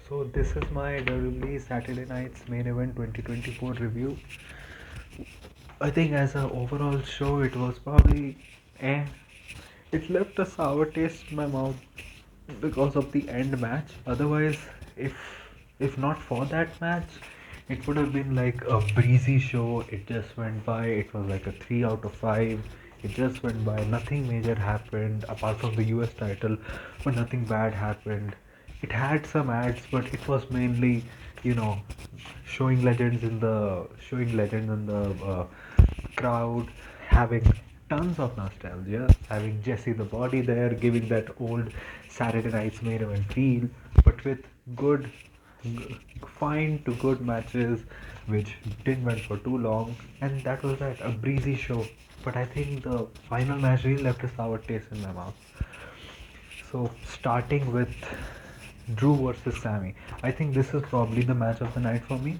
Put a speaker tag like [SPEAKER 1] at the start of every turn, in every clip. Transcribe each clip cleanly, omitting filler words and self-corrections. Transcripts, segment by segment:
[SPEAKER 1] So this is my WWE Saturday Night's Main Event 2024 review. I think as an overall show, it was probably eh. It left a sour taste in my mouth because of the end match. Otherwise, if if not for that match, it would have been like a breezy show. It just went by. It was like a 3 out of 5. It just went by. Nothing major happened apart from the US title, but nothing bad happened. It had some ads, but it was mainly, you know, showing legends in the crowd, having tons of nostalgia, having Jesse the Body there, giving that old Saturday Night's Main Event feel, but with good, fine to good matches, which didn't went for too long, and that was that a breezy show. But I think the final match really left a sour taste in my mouth. So starting with Drew versus Sami, I think this is probably the match of the night for me.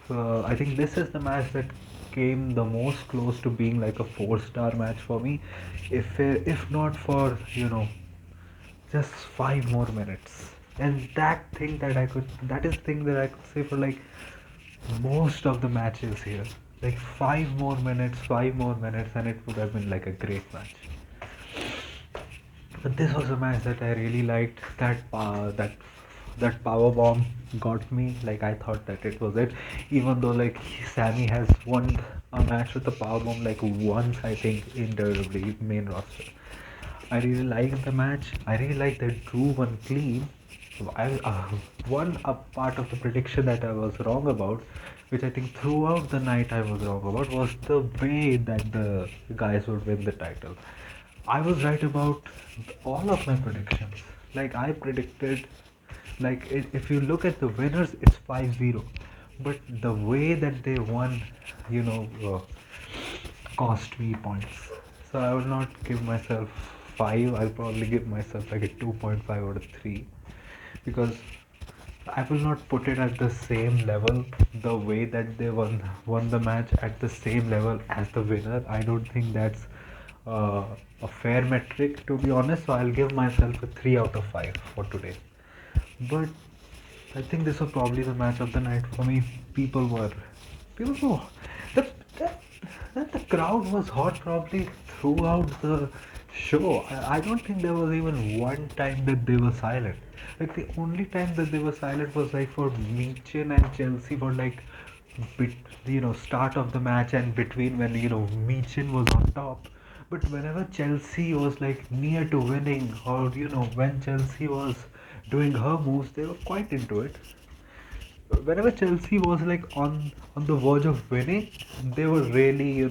[SPEAKER 1] I think this is the match that came the most close to being like a four-star match for me. If not for just 5 more minutes, and that is thing that I could say for like most of the matches here. Like 5 more minutes, 5 more minutes, and it would have been like a great match. But this was a match that I really liked. That power bomb got me. Like I thought that it was it. Even though like Sammy has won a match with the power bomb like once, I think in the main roster. I really liked the match. I really liked that Drew won clean. One a part of the prediction that I was wrong about, which I think throughout the night I was wrong about, was the way that the guys would win the title. I was right about all of my predictions. Like I predicted, like if you look at the winners, it's 5-0, but the way that they won, you know, cost me points. So I will not give myself 5. I'll probably give myself like a 2.5 out of 3, because I will not put it at the same level the way that they won the match at the same level as the winner. I don't think that's uh, a fair metric, to be honest. So I'll give myself a 3 out of 5 for today. But I think this was probably the match of the night for me. People were the that, that the crowd was hot probably throughout the show. I don't think there was even one time that they were silent. Like the only time that they were silent was like for Michin and Chelsea for like bit, start of the match and between when Michin was on top. But whenever Chelsea was like near to winning, or when Chelsea was doing her moves, they were quite into it. Whenever Chelsea was like on the verge of winning, they were really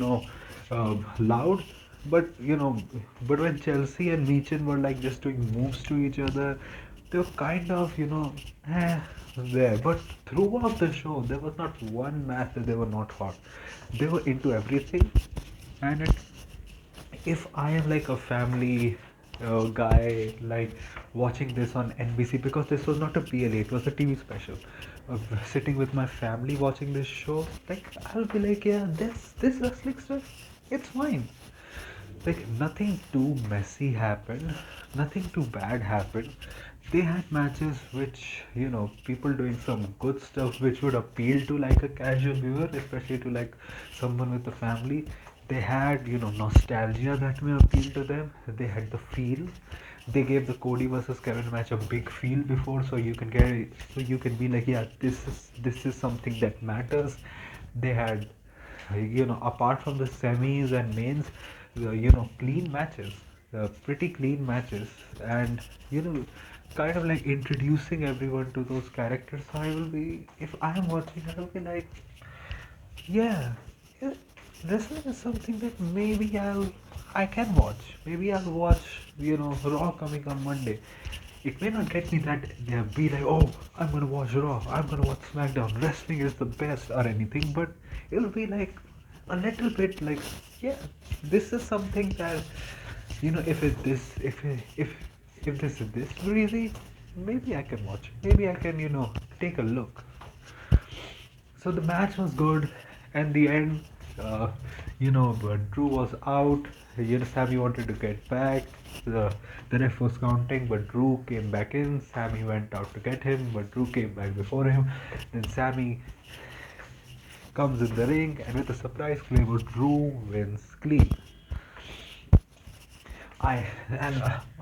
[SPEAKER 1] loud. But but when Chelsea and Meechin were like just doing moves to each other, they were kind of eh, there. But throughout the show, there was not one match that they were not hot. They were into everything, and if I am like a family guy, like watching this on NBC, because this was not a PLA, it was a TV special. Sitting with my family watching this show, like I'll be like, yeah, this wrestling stuff, it's fine. Like nothing too messy happened, nothing too bad happened. They had matches which people doing some good stuff which would appeal to like a casual viewer, especially to like someone with a family. They had nostalgia that may appeal to them. They had the feel. They gave the Cody versus Kevin match a big feel before, so you can be like, yeah, this is something that matters. They had apart from the semis and mains, clean matches, pretty clean matches, and kind of like introducing everyone to those characters. So I will be, if I am watching, I will be like, yeah, yeah, wrestling is something that I can watch. Maybe I'll watch, Raw coming on Monday. It may not get me that they'll be like, oh, I'm gonna watch Raw, I'm gonna watch SmackDown, wrestling is the best or anything, but it'll be like a little bit like, yeah, this is something that if it this if this is this breezy, maybe I can watch it. Maybe I can take a look. So the match was good, and the end, Drew was out, Sammy wanted to get back. The ref was counting, but Drew came back in. Sammy went out to get him, but Drew came back before him. Then Sammy comes in the ring, and with a surprise claim, Drew wins clean. I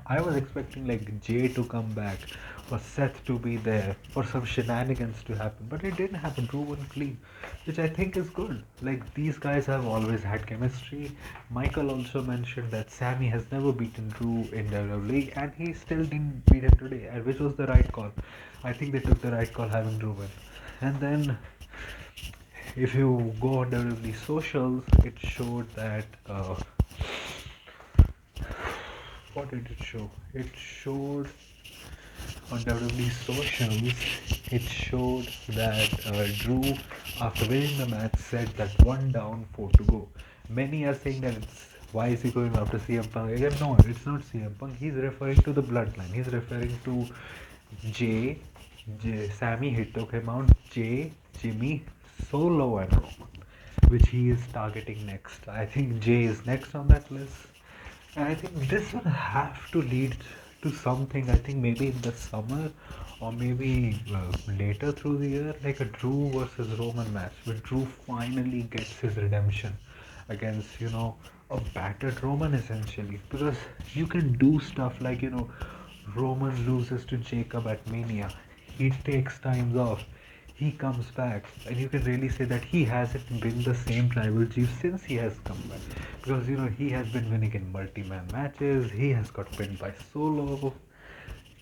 [SPEAKER 1] I was expecting like Jay to come back, for Seth to be there, for some shenanigans to happen, but it didn't happen. Drew won clean, which I think is good. Like these guys have always had chemistry. Michael also mentioned that Sammy has never beaten Drew in WWE, and he still didn't beat him today, and which was the right call. I think they took the right call having Drew win. And then if you go on WWE socials, it showed that. What did it show? It showed on WWE socials. It showed that Drew, after winning the match, said that one down, four to go. Many are saying that it's why is he going after CM Punk again? No, it's not CM Punk. He's referring to the bloodline. He's referring to Jay. Sammy hit took him out. Jay, Jimmy, Solo, and Roman, which he is targeting next. I think Jay is next on that list. And I think this will have to lead to something. I think maybe in the summer or maybe later through the year, like a Drew versus Roman match, where Drew finally gets his redemption against, a battered Roman essentially. Because you can do stuff like, Roman loses to Jacob at Mania. He takes times off. He comes back, and you can really say that he hasn't been the same tribal chief since he has come back, because he has been winning in multi-man matches. He has got pinned by Solo.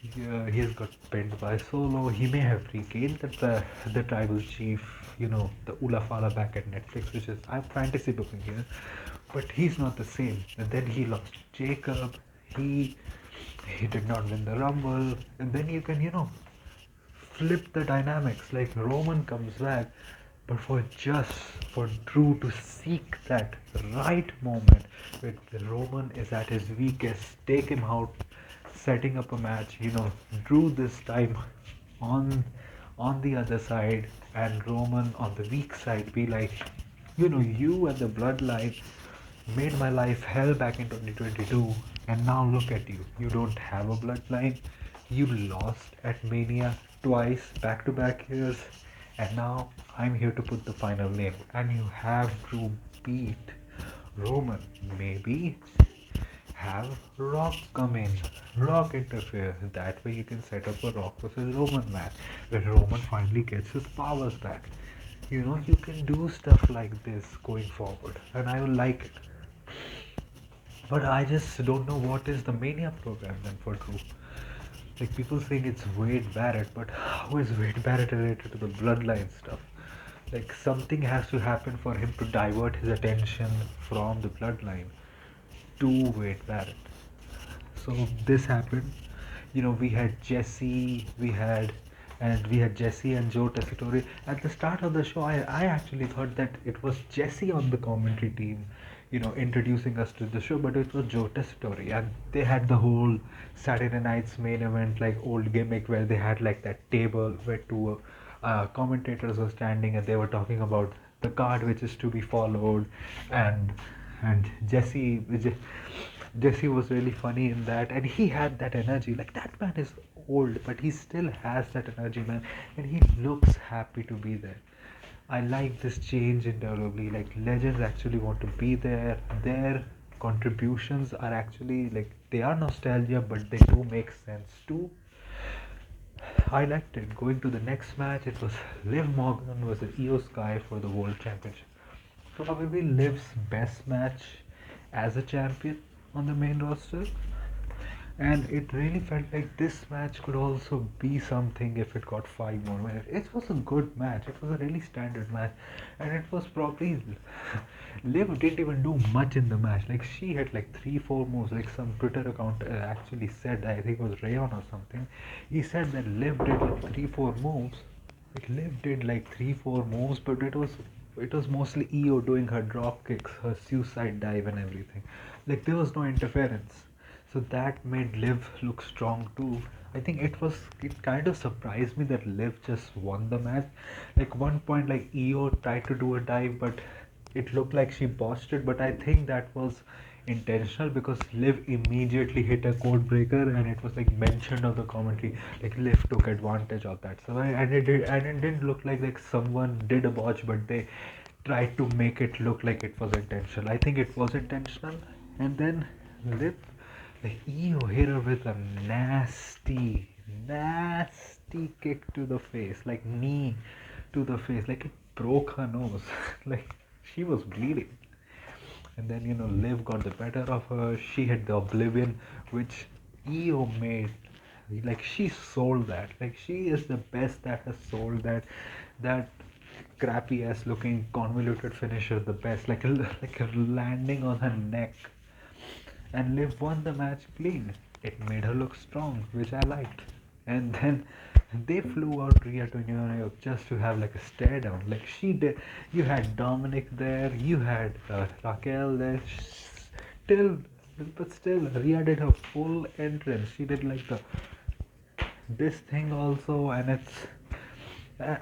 [SPEAKER 1] Yeah, he has got pinned by Solo. He may have regained the tribal chief, the Ulafala back at Netflix, which is I'm fantasy booking here, but he's not the same. And then he lost Jacob. He did not win the Rumble, and then you can flip the dynamics. Like Roman comes back, but for Drew to seek that right moment where Roman is at his weakest, take him out, setting up a match. Drew this time on on the other side, and Roman on the weak side be like, you and the bloodline made my life hell back in 2022, and now look at you. You don't have a bloodline. You lost at Mania twice, back to back years, and now I'm here to put the final name. And you have to beat Roman. Maybe have Rock come in, Rock interfere. That way you can set up a Rock versus Roman match where Roman finally gets his powers back. You can do stuff like this going forward, and I will like it. But I just don't know what is the Mania program then for Drew. Like people saying it's Wade Barrett, but how is Wade Barrett related to the bloodline stuff? Like something has to happen for him to divert his attention from the bloodline to Wade Barrett. So this happened. We had Jesse and Joe Tessitore. At the start of the show, I actually thought that it was Jesse on the commentary team, introducing us to the show, but it was Joe Tessitore. And they had the whole Saturday night's main event, like old gimmick, where they had like that table where two commentators were standing and they were talking about the card which is to be followed, and and Jesse was really funny in that, and he had that energy. Like that man is old, but he still has that energy, man, and he looks happy to be there. I like this change in WWE. Like legends actually want to be there. Their contributions are actually like they are nostalgia, but they do make sense too. I liked it. Going to the next match, it was Liv Morgan versus Eos Sky for the World Championship. Probably Liv's best match as a champion on the main roster, and it really felt like this match could also be something if it got 5 more minutes. It was a good match. It was a really standard match, and it was probably Liv didn't even do much in the match. Like she had like 3 4 moves. Like some Twitter account actually said, I think it was Rayon or something. He said that Liv did like 3 4 moves. Like Liv did like 3 4 moves, but it was mostly EO doing her drop kicks, her suicide dive, and everything. Like there was no interference, so that made Liv look strong too. I think it kind of surprised me that Liv just won the match. Like one point, like EO tried to do a dive, but it looked like she botched it. But I think that was intentional because Liv immediately hit a code breaker and it was like mentioned on the commentary, like Liv took advantage of that. So and it didn't look like someone did a botch, but they tried to make it look like it was intentional. I think it was intentional. And then Liv, like Eo hit her with a nasty kick to the face, like knee to the face, like it broke her nose. Like she was bleeding. And then Liv got the better of her. She had the Oblivion, which Eo made. Like she sold that. Like she is the best that has sold that crappy ass looking convoluted finisher the best. Like a landing on her neck. And Liv won the match clean. It made her look strong, which I liked. And then they flew out Rhea to New York just to have like a stare down. Like she did. You had Dominic there. You had Raquel there. Still, but still, Rhea did her full entrance. She did like this thing also, and it's uh,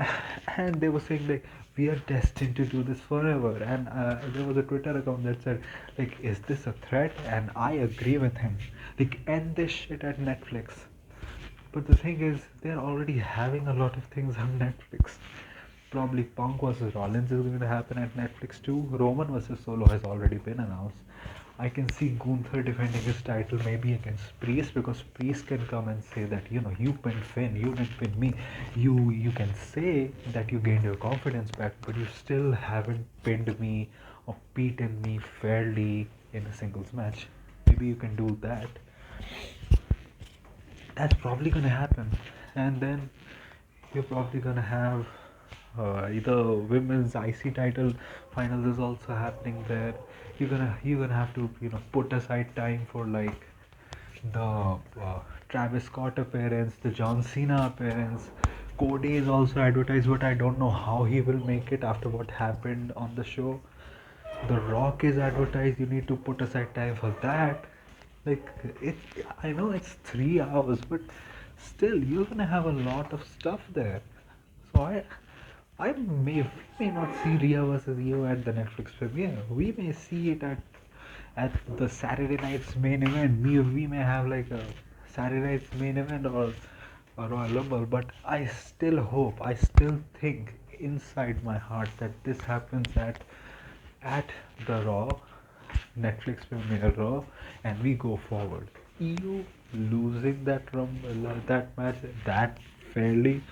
[SPEAKER 1] and they were saying like we are destined to do this forever. And there was a Twitter account that said like, is this a threat? And I agree with him. Like end this shit at Netflix. But the thing is, they're already having a lot of things on Netflix. Probably Punk vs Rollins is going to happen at Netflix too. Roman vs Solo has already been announced. I can see Gunther defending his title maybe against Priest, because Priest can come and say that you pinned Finn, you didn't pin me. You can say that you gained your confidence back, but you still haven't pinned me or beaten me fairly in a singles match. Maybe you can do that. That's probably gonna happen. And then you're probably gonna have either women's IC title finals is also happening there. You're gonna have to put aside time for like the Travis Scott appearance, the John Cena appearance. Cody is also advertised, but I don't know how he will make it after what happened on the show. The Rock is advertised. You need to put aside time for that. Like it, I know it's 3 hours, but still you're gonna have a lot of stuff there. So we may not see Rhea versus Io at the Netflix premiere. We may see it at the Saturday night's main event. We may have like a Saturday night's main event or a Royal Rumble. But I still hope, I still think inside my heart that this happens at the Raw, Netflix premiere Raw, and we go forward. EU losing that Rumble, that match that fairly,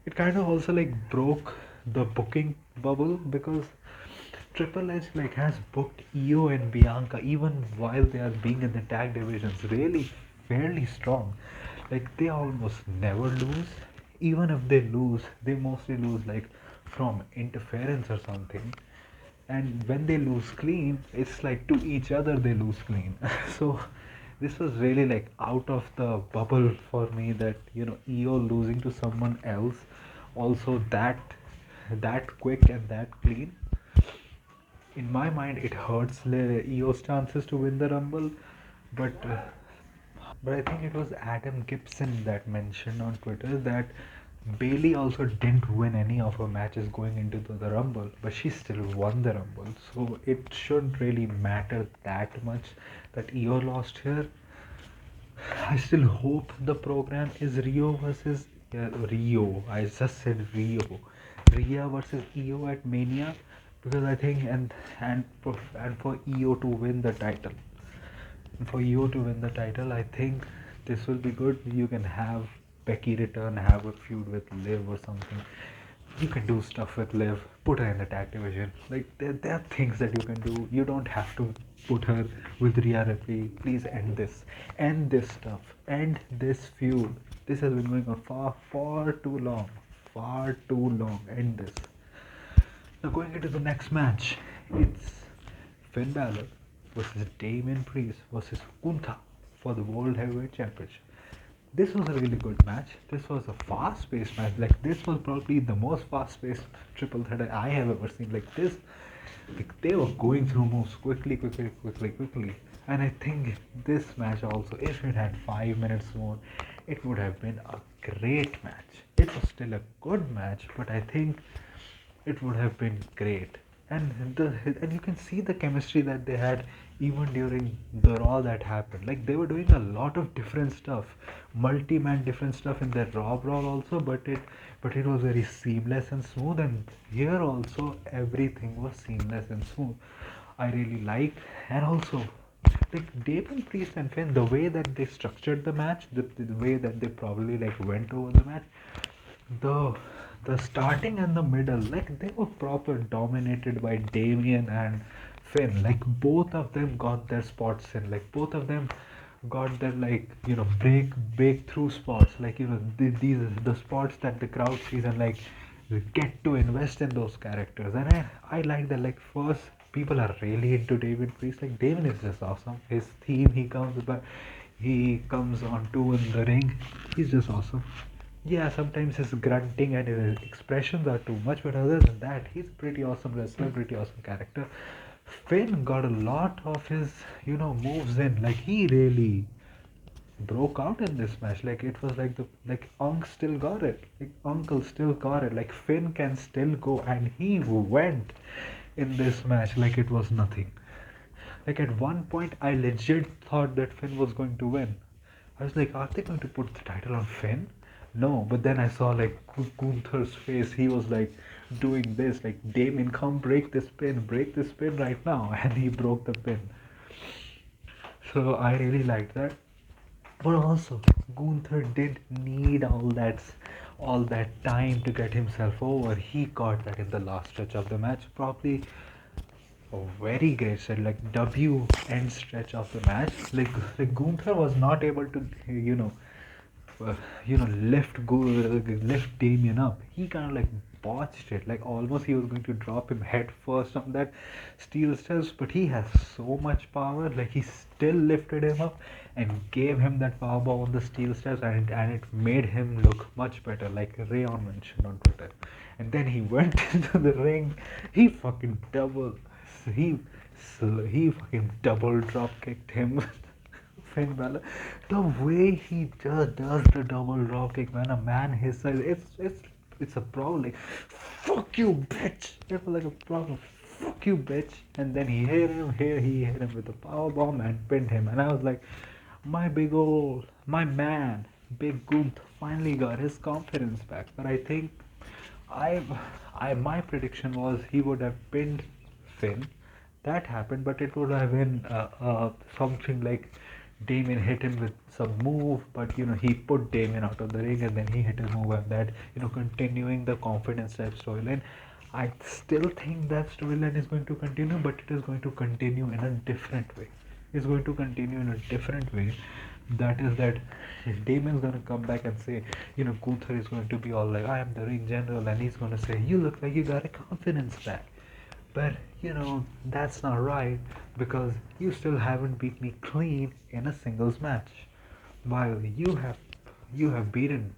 [SPEAKER 1] it kind of also like broke the booking bubble, because Triple H like has booked Io and Bianca even while they are being in the tag divisions really fairly strong. Like they almost never lose. Even if they lose, they mostly lose like from interference or something. And when they lose clean, it's like to each other they lose clean. So this was really like out of the bubble for me, that Io losing to someone else also that quick and that clean. In my mind, it hurts Eo's chances to win the Rumble, but I think it was Adam Gibson that mentioned on Twitter that Bailey also didn't win any of her matches going into the Rumble, but she still won the Rumble. So it shouldn't really matter that much that Io lost here. I still hope the program is Rio versus Rio. I just said Rio. Rhea versus Io at Mania, because I think and for Io to win the title. For Io to win the title, I think this will be good. You can have Becky return, have a feud with Liv or something. You can do stuff with Liv, put her in the tag division. Like there are things that you can do. You don't have to put her with Rhea Ripley. Please end this stuff, end this feud. This has been going on far too long, far too long. End this. Now going into the next match, it's Finn Balor versus Damian Priest versus Gunther for the World Heavyweight Championship. This was a really good match. This was a fast-paced match. Like this was probably the most fast-paced triple threat I have ever seen. Like this, like they were going through moves quickly. And I think this match also, if it had 5 minutes more, it would have been a great match. It was still a good match, but I think it would have been great. And you can see the chemistry that they had even during the Raw that happened. Like they were doing a lot of different stuff, multi-man different stuff in their Raw brawl also, but it was very seamless and smooth. And here also everything was seamless and smooth. I really liked, and also like Damon Priest and Finn, the way that they structured the match, the way that they probably like went over the match, the the starting and the middle, like they were proper dominated by Damien and Finn. Like both of them got their spots in. Like both of them got their like breakthrough spots. Like these the spots that the crowd sees and like get to invest in those characters. And I like that. Like first people are really into David Priest. Like David is just awesome. His theme he comes on two in the ring. He's just awesome. Yeah, sometimes his grunting and his expressions are too much, but other than that, he's pretty awesome wrestler, pretty awesome character. Finn got a lot of his, moves in. Like he really broke out in this match. Like it was like Unk still got it. Like Uncle still got it. Like Finn can still go, and he went in this match like it was nothing. Like at one point, I legit thought that Finn was going to win. I was like, are they going to put the title on Finn? No, but then I saw like Gunther's face. He was like doing this, like Damien, come break this pin right now, and he broke the pin. So I really liked that. But also, Gunther did need all that time to get himself over. He got that in the last stretch of the match. Probably a very great set, like W end stretch of the match. Like Gunther was not able to, uh, lift Damien up. He kind of like botched it. Like almost he was going to drop him head first on that steel steps, but he has so much power. Like he still lifted him up and gave him that power bomb on the steel steps, and it made him look much better. Like Rayon mentioned on Twitter. And then he went into the ring. He fucking double. He he fucking double drop kicked him. Finn Balor, the way he just does the double drop kick, man, a man his size, it's a problem. Like, fuck you, bitch. It was like a problem. Fuck you, bitch. And then he hit him with a power bomb and pinned him. And I was like, my man, Big Gunt finally got his confidence back. But I think I, my prediction was he would have pinned Finn. That happened, but it would have been something like Damien hit him with some move, but he put Damien out of the ring and then he hit a move, and that continuing the confidence type storyline. I still think that storyline is going to continue, but it is going to continue in a different way. It's going to continue in a different way. That is that Damon's gonna come back and say, Gunther is going to be all like, I am the ring general, and he's gonna say, you look like you got a confidence back. But that's not right because you still haven't beat me clean in a singles match. While you have beaten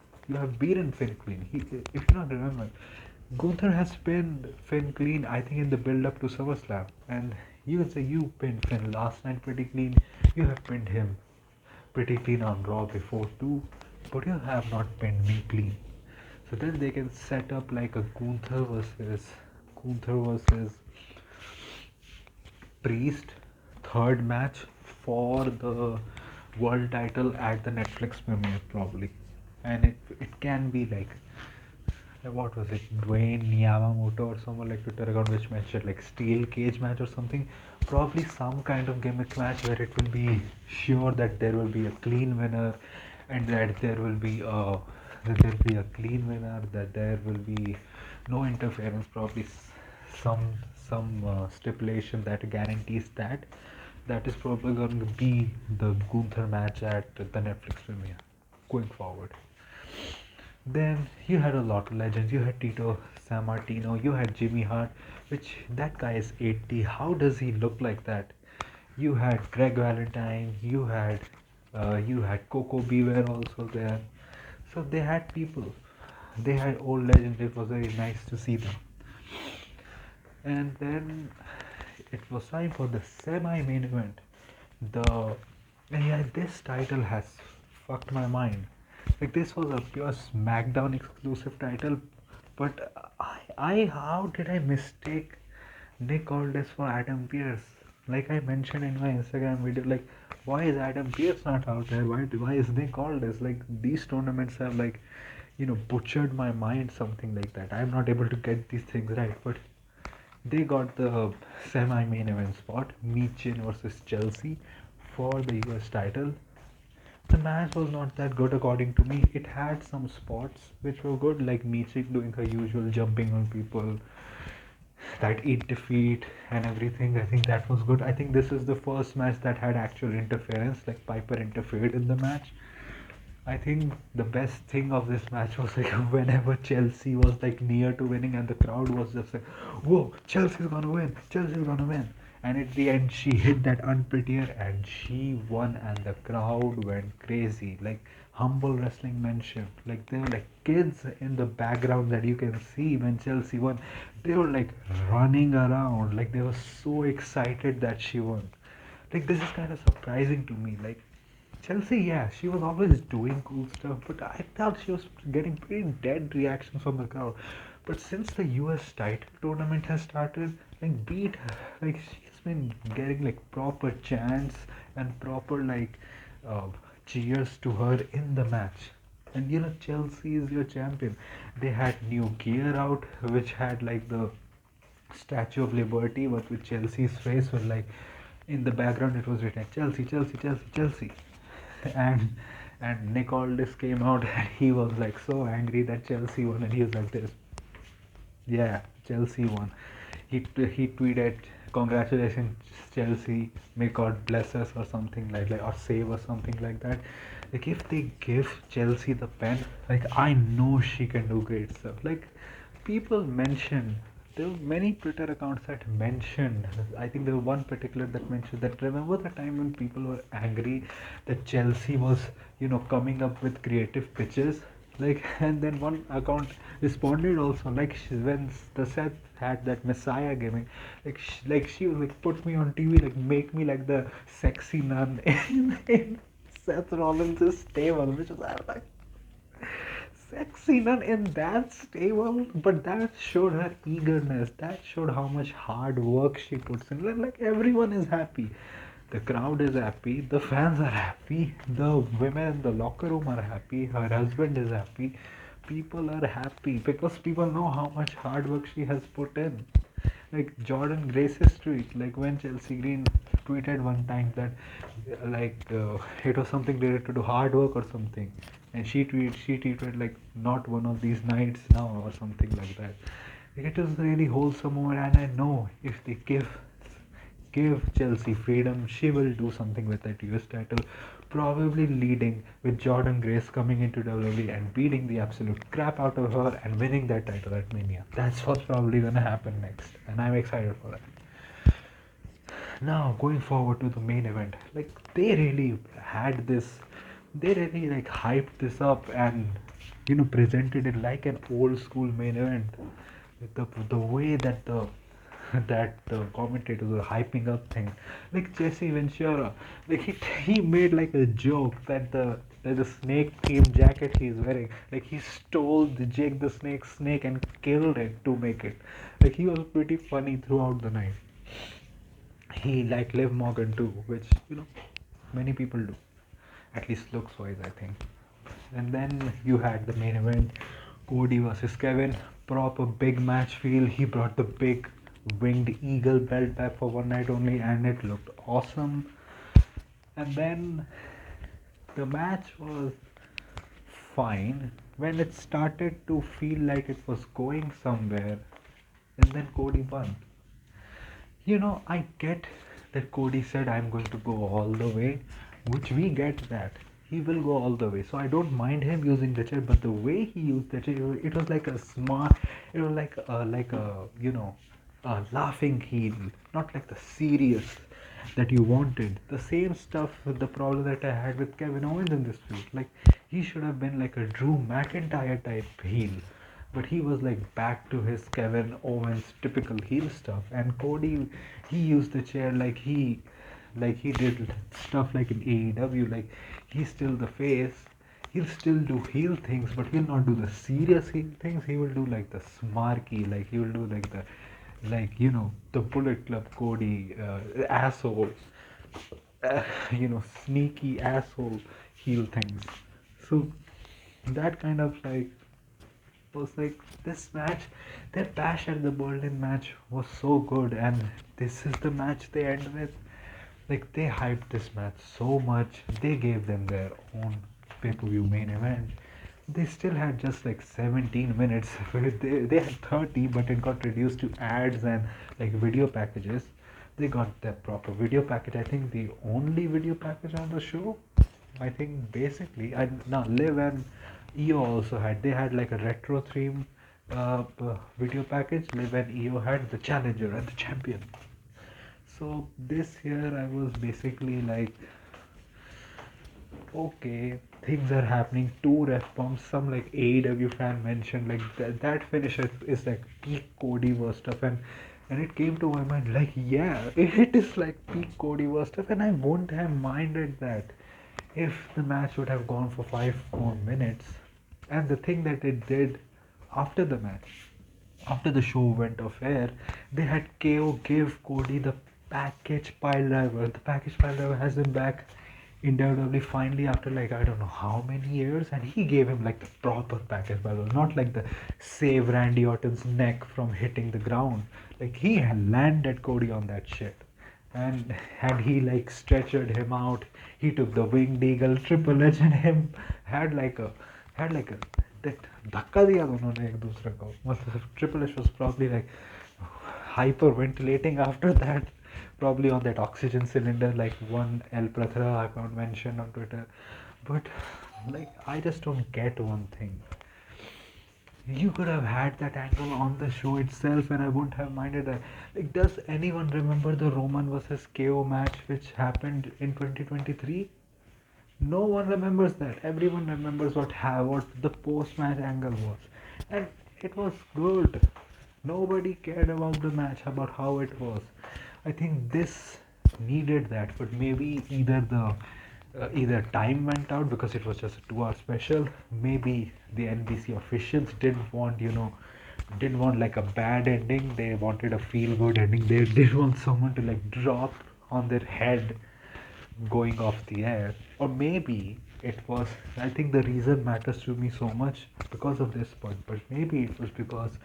[SPEAKER 1] Finn clean. If you don't remember, Gunther has pinned Finn clean, I think, in the build up to SummerSlam, and you can say you pinned Finn last night pretty clean. You have pinned him pretty clean on Raw before too, but you have not pinned me clean. So then they can set up like a Gunther versus Priest third match for the world title at the Netflix premiere probably, and it can be like what was it, Dwayne Yamamoto or someone like Twitter account which mentioned like steel cage match or something, probably some kind of gimmick match where it will be sure that there will be a clean winner, and that there will be no interference, probably some stipulation that guarantees that is probably going to be the Gunther match at the Netflix premiere going forward. Then you had a lot of legends. You had Tito San Martino. You had Jimmy Hart, which that guy is 80. How does he look like that? You had Greg Valentine. You had Coco Beware also there. So they had people. They had old legends. It was very nice to see them. And then it was time for the semi-main event. The and yeah, this title has fucked my mind. Like this was a pure SmackDown exclusive title, but how did I mistake Nick Aldis for Adam Pearce? Like I mentioned in my Instagram video, like why is Adam Pearce not out there? Why is they called this? Like these tournaments have like butchered my mind, something like that. I'm not able to get these things right, but they got the semi-main event spot, Michin versus Chelsea for the US title. The match was not that good according to me. It had some spots which were good, like Michin doing her usual jumping on people, that eat defeat and everything. I think that was good. I think this is the first match that had actual interference, like Piper interfered in the match. I think the best thing of this match was like whenever Chelsea was like near to winning and the crowd was just like, "Whoa, Chelsea's gonna win! Chelsea's gonna win!" And at the end, she hit that unprettier and she won, and the crowd went crazy. Like humble wrestling mentioned, like there were like kids in the background that you can see when Chelsea won. They were like running around, like they were so excited that she won. Like this is kind of surprising to me. Like Chelsea, yeah, she was always doing cool stuff, but I thought she was getting pretty dead reactions from the crowd. But since the US title tournament has started, like beat, like she's been getting like proper chants and proper uh, cheers to her in the match. And Chelsea is your champion. They had new gear out, which had like the Statue of Liberty, but with Chelsea's face, was like in the background it was written Chelsea, Chelsea, Chelsea, Chelsea. And Nick Aldis came out and he was like so angry that Chelsea won, and he was like this. Yeah, Chelsea won. He tweeted, "Congratulations, Chelsea. May God bless us," or something like or save us, something like that. Like if they give Chelsea the pen, like I know she can do great stuff. Like people mention, there were many Twitter accounts that mentioned. I think there was one particular that mentioned that, remember the time when people were angry that Chelsea was, coming up with creative pitches, like, and then one account responded also, like when the Seth had that Messiah gimmick, like she was like, put me on TV, like make me like the sexy nun in Seth Rollins' stable, which was, I was like, sexy nun in that stable, but that showed her eagerness. That showed how much hard work she puts in. Like everyone is happy. The crowd is happy. The fans are happy. The women in the locker room are happy. Her husband is happy. People are happy because people know how much hard work she has put in. Like Jordan Grace's tweet, like when Chelsea Green tweeted one time that it was something related to hard work or something, and she tweeted like, not one of these nights now, or something like that. Like, it was really wholesome moment, and I know if they give Chelsea freedom, she will do something with that US title, probably leading with Jordan Grace coming into WWE and beating the absolute crap out of her and winning that title at Mania. That's what's probably gonna happen next, and I'm excited for that. Now, going forward to the main event, like they really had this, they really like hyped this up and presented it like an old school main event. Like the way that the commentators were hyping up things, like Jesse Ventura, like he made like a joke that the snake themed jacket he's wearing, like he stole the Jake the snake and killed it to make it. Like he was pretty funny throughout the night. He like Liv Morgan too, which many people do, at least looks wise, I think. And then you had the main event, Cody versus Kevin, proper big match feel. He brought the big winged eagle belt back for one night only, and it looked awesome. And then the match was fine when it started to feel like it was going somewhere, and then Cody won. I get that Cody said, I'm going to go all the way, which we get that. He will go all the way. So I don't mind him using the chair, but the way he used the chair, it was like a smart, it was like a laughing heel, not like the serious that you wanted. The same stuff with the problem that I had with Kevin Owens in this feud. Like, he should have been like a Drew McIntyre type heel, but he was like back to his Kevin Owens typical heel stuff. And Cody, he used the chair like he did stuff like in AEW. Like, he's still the face. He'll still do heel things, but he'll not do the serious heel things. He will do like the smarky, like he will do like the like the Bullet Club Cody asshole, sneaky asshole heel things. So that kind of like was like this match. Their bash at the Berlin match was so good, and this is the match they end with. Like they hyped this match so much, they gave them their own pay-per-view main event. They still had just like 17 minutes. They had 30, but it got reduced to ads and like video packages. They got their proper video package. I think the only video package on the show. I think basically, I now Liv and EO also had. They had like a retro theme video package. Liv and EO had the challenger and the champion. So this year I was basically like, okay, things are happening. Two ref bumps. Some like AEW fan mentioned like that finish is like peak Cody was stuff, and it came to my mind like, yeah, it is like peak Cody was stuff, and I wouldn't have minded that if the match would have gone for 5 more minutes. And the thing that it did after the match, after the show went off air, they had KO give Cody the package pile driver. The package pile driver has been back in WWE finally after like I don't know how many years, and he gave him like the proper package pile driver, not like the save Randy Orton's neck from hitting the ground. Like he had landed Cody on that shit. And had he like stretched him out, he took the winged eagle. Triple H and him had like a that धक्का दिया दोनों ने एक दूसरे को. मतलब Triple H was probably like hyperventilating after that, probably on that oxygen cylinder like one El Prathra account mentioned on Twitter. But like I just don't get one thing. You could have had that angle on the show itself and I wouldn't have minded that. Like, does anyone remember the Roman versus KO match which happened in 2023? No one remembers that. Everyone remembers what the post match angle was. And it was good. Nobody cared about the match, about how it was. I think this needed that, but maybe either time went out because it was just a 2 hour special. Maybe the NBC officials didn't want like a bad ending. They wanted a feel good ending. They didn't want someone to like drop on their head going off the air. Or maybe it was, I think the reason matters to me so much because of this point, but maybe it was because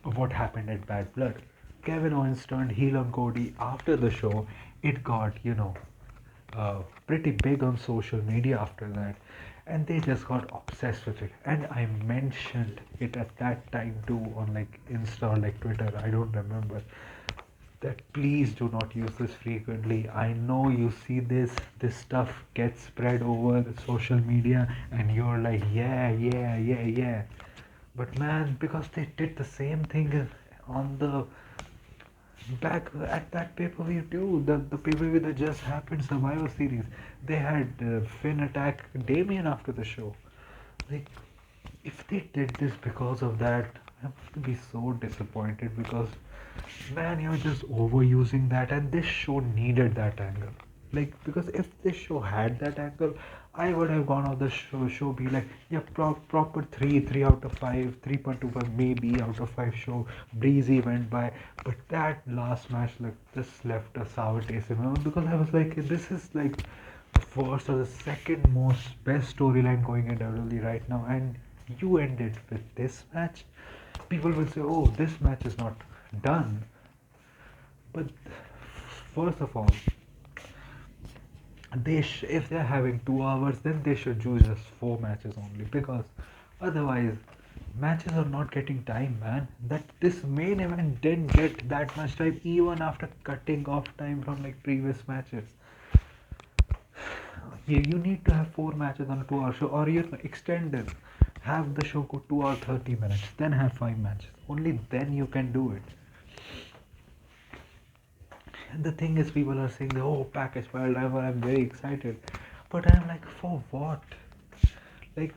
[SPEAKER 1] of what happened at Bad Blood. Kevin Owens turned heel on Cody after the show. It got, pretty big on social media after that, and they just got obsessed with it. And I mentioned it at that time too on like Insta or like Twitter, I don't remember, that please do not use this frequently. I know you see this stuff gets spread over the social media and you're like, yeah, yeah, yeah, yeah. But man, because they did the same thing on the back at that pay-per-view too, the pay-per-view that just happened, Survivor Series, they had Finn attack Damien after the show. Like, if they did this because of that, I would be so disappointed because, man, you're just overusing that, and this show needed that angle. Like, because if this show had that angle, I would have gone on the show be like, yeah, proper 3 out of 5, 3.25 maybe out of 5 show, breezy went by. But that last match, like, just left a sour taste in my mouth because I was like, this is like the first or the second most best storyline going in WWE right now, and you end it with this match. People will say, oh, this match is not done. But first of all, if they're having 2 hours, then they should choose just 4 matches only, because otherwise matches are not getting time, man. That this main event didn't get that much time even after cutting off time from like previous matches. You need to have 4 matches on a 2 hour show, or you extend it, have the show go 2 hours 30 minutes, then have 5 matches. Only then you can do it. And the thing is, people are saying, oh, package file driver, I'm very excited. But I'm like, for what? Like,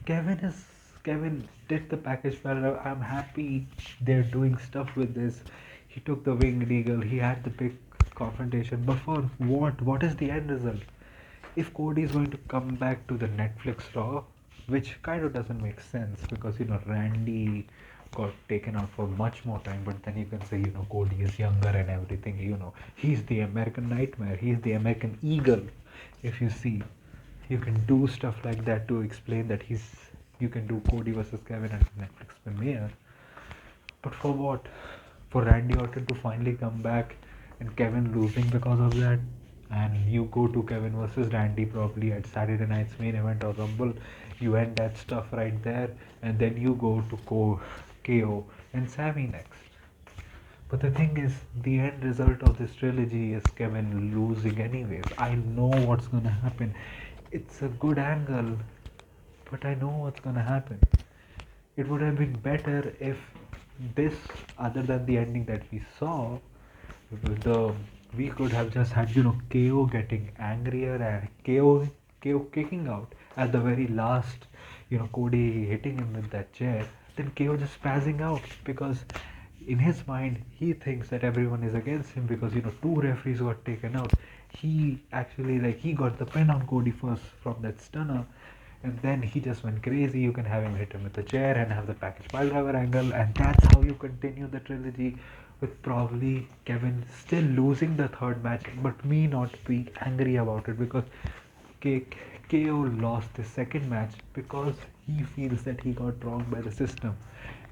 [SPEAKER 1] Kevin did the package file driver. I'm happy they're doing stuff with this. He took the winged eagle, he had the big confrontation. But for what? What is the end result? If Cody is going to come back to the Netflix Raw, which kind of doesn't make sense because Randy got taken out for much more time. But then you can say, Cody is younger and everything. He's the American nightmare. He's the American eagle. If you see, you can do stuff like that to explain that you can do Cody versus Kevin at the Netflix premiere. But for what? For Randy Orton to finally come back and Kevin losing because of that? And you go to Kevin versus Randy probably at Saturday night's main event or Rumble. You end that stuff right there, and then you go to KO and Sami next. But the thing is, the end result of this trilogy is Kevin losing anyways. I know what's gonna happen. It's a good angle, but I know what's gonna happen. It would have been better if this, other than the ending that we saw, the we could have just had KO getting angrier and KO kicking out at the very last, Cody hitting him with that chair, then KO just spazzing out because in his mind he thinks that everyone is against him because two referees got taken out. He actually, like, he got the pin on Cody first from that stunner, and then he just went crazy. You can have him hit him with the chair and have the package pile driver angle, and that's how you continue the trilogy, with probably Kevin still losing the third match, but me not being angry about it because KO lost the second match because he feels that he got wronged by the system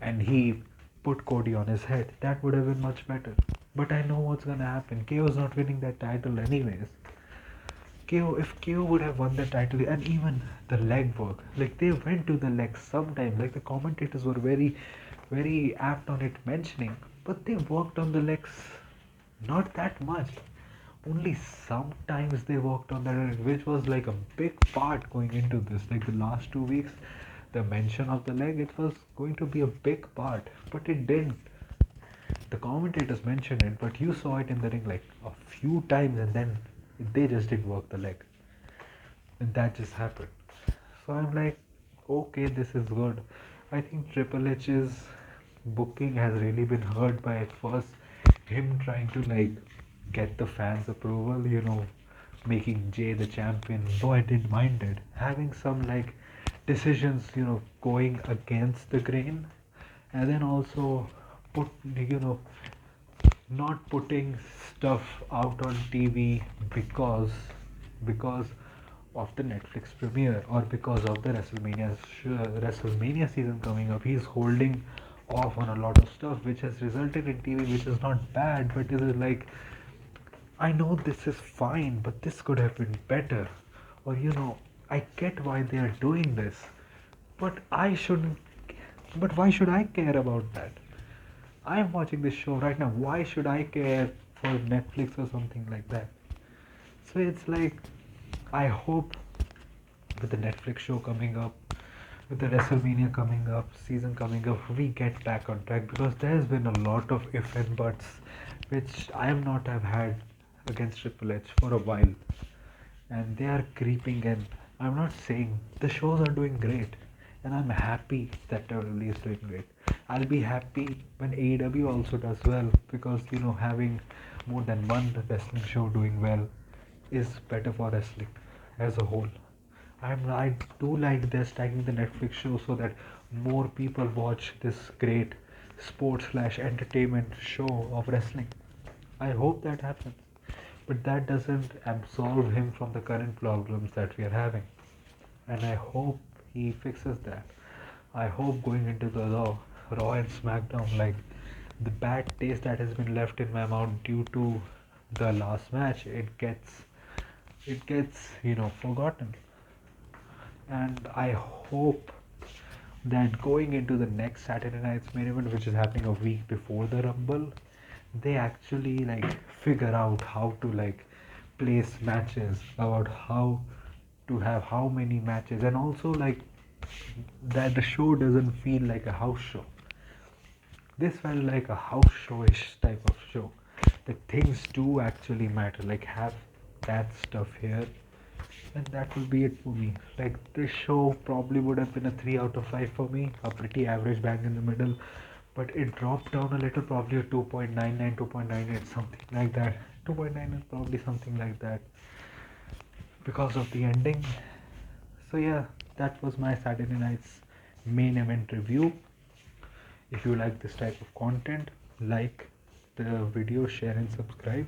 [SPEAKER 1] and he put Cody on his head. That would have been much better. But I know what's gonna happen. KO's not winning that title anyways. If KO would have won the title, and even the leg work, like they went to the legs sometimes, like the commentators were very, very apt on it mentioning, but they worked on the legs not that much. Only sometimes they worked on that, which was like a big part going into this. Like the last 2 weeks, the mention of the leg, it was going to be a big part, but it didn't. The commentators mentioned it, but you saw it in the ring like a few times, and then they just didn't work the leg, and that just happened. So I'm like, okay, this is good. I think Triple H's booking has really been hurt by at first him trying to like get the fans' approval, making Jay the champion. Though I didn't mind it, having some like decisions, going against the grain, and then also put not putting stuff out on TV because of the Netflix premiere or because of the WrestleMania season coming up. He's holding off on a lot of stuff, which has resulted in TV, which is not bad, but it is like, I know this is fine, but this could have been better. Or I get why they are doing this, but I shouldn't. But why should I care about that? I am watching this show right now. Why should I care for Netflix or something like that? So it's like, I hope with the Netflix show coming up, with the WrestleMania coming up, season coming up, we get back on track because there's been a lot of if and buts which I am not have had against Triple H for a while, and they are creeping in. I'm not saying the shows are doing great, and I'm happy that WWE is doing great. I'll be happy when AEW also does well because having more than one wrestling show doing well is better for wrestling as a whole. I do like this tagging the Netflix show so that more people watch this great sports slash entertainment show of wrestling. I hope that happens, but that doesn't absolve him from the current problems that we are having, and I hope he fixes that. I hope going into the Raw and SmackDown, like the bad taste that has been left in my mouth due to the last match, it gets forgotten, and I hope that going into the next Saturday night's main event, which is happening a week before the Rumble, they actually like figure out how to like place matches, about how to have how many matches, and also like that the show doesn't feel like a house show. This felt like a house showish type of show. That things do actually matter, like have that stuff here, and that will be it for me. Like this show probably would have been a 3 out of 5 for me, a pretty average bang in the middle, but it dropped down a little, probably a 2.99, 2.98, something like that. 2.9 is probably something like that because of the ending. So yeah, that was my Saturday night's main event review. If you like this type of content, like the video, share and subscribe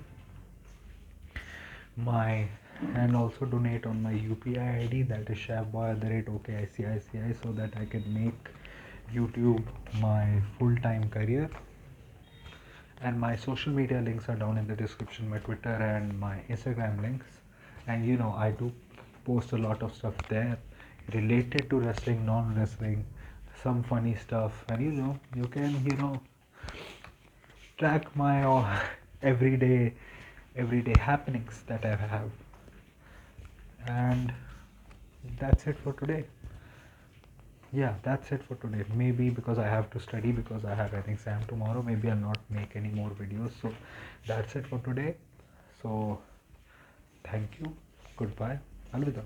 [SPEAKER 1] my, and also donate on my UPI ID, that is chefboy@okicici, so that I can make YouTube my full-time career. And my social media links are down in the description, my Twitter and my Instagram links. And I do post a lot of stuff there related to wrestling, non-wrestling, some funny stuff, and you can track my everyday happenings that I have. And that's it for today. Yeah, that's it for today. Maybe because I have to study, because I have an exam tomorrow, maybe I'll not make any more videos. So that's it for today. So thank you, goodbye, alvida.